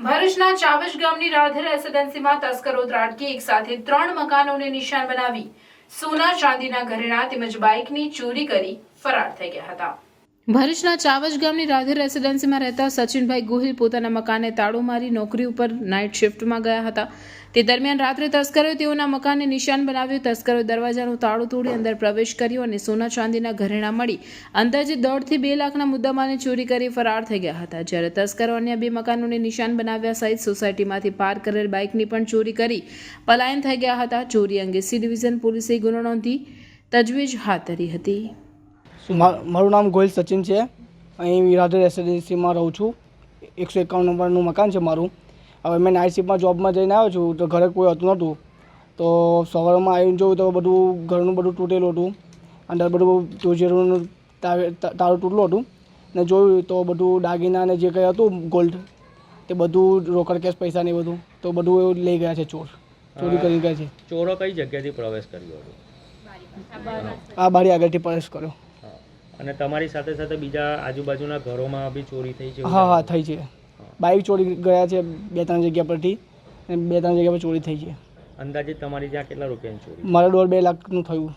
ભરૂચના ચાવજ ગામની રાધે રેસિડેન્સીમાં તસ્કરો ત્રાટકી એક સાથે 3 મકાનોને નિશાન બનાવી સોના ચાંદીના ઘરેણા તેમજ બાઇકની ચોરી કરી ફરાર થઈ ગયા હતા। ભરૂચના ચાવજ ગામની રાધે રેસિડેન્સીમાં રહેતા સચિનભાઈ ગોહિલ પોતાના મકાને તાળું મારી નોકરી ઉપર નાઇટ શિફ્ટમાં ગયા હતા। તે દરમિયાન રાત્રે તસ્કરોએ તેઓના મકાનને નિશાન બનાવ્યું। તસ્કરોએ દરવાજાનું તાળું તોડી અંદર પ્રવેશ કર્યો અને સોના ચાંદીના ઘરેણા મળી અંદાજે 1.5 થી 2 લાખના મુદ્દામાલની ચોરી કરી ફરાર થઈ ગયા હતા। જ્યારે તસ્કરો અન્ય 2 મકાનોને નિશાન બનાવ્યા સહિત સોસાયટીમાંથી પાર્ક કરેલ બાઇકની પણ ચોરી કરી પલાયન થઈ ગયા હતા। ચોરી અંગે સી ડિવિઝન પોલીસે ગુનો નોંધી તજવીજ હાથ ધરી હતી। મારું નામ ગોહિલ સચિન છે। અહીં રાધે રેસિડેન્સીમાં રહું છું। 151 નંબરનું મકાન છે મારું। હવે મેં નાઇટ શિફ્ટમાં જોબમાં જઈને આવ્યો છું તો ઘરે કોઈ હતું નહોતું, તો સવારમાં આવીને જોયું તો બધું ઘરનું બધું તૂટેલું હતું। અંદર બધું ચોરીનું તાળું તૂટેલું હતું ને જોયું તો બધું દાગીના અને જે કંઈ હતું ગોલ્ડ તે બધું રોકડ કેશ પૈસા ને બધું તો બધું લઈ ગયા છે, ચોરી કરી ગયા છે। ચોરો કઈ જગ્યાથી પ્રવેશ કર્યો હતો? આ બારી આગળથી પ્રવેશ કર્યો। અને તમારી સાથે સાથે બીજા આજુબાજુના ઘરોમાં બી ચોરી થઈ છે? હા થઈ છે। બાઇક ચોરી ગયા છે 2-3 જગ્યા પરથી અને 2-3 જગ્યા પર ચોરી થઈ છે। અંદાજિત તમારી ત્યાં કેટલા રૂપિયાની ચોરી? મારે 1.5-2 લાખનું થયું।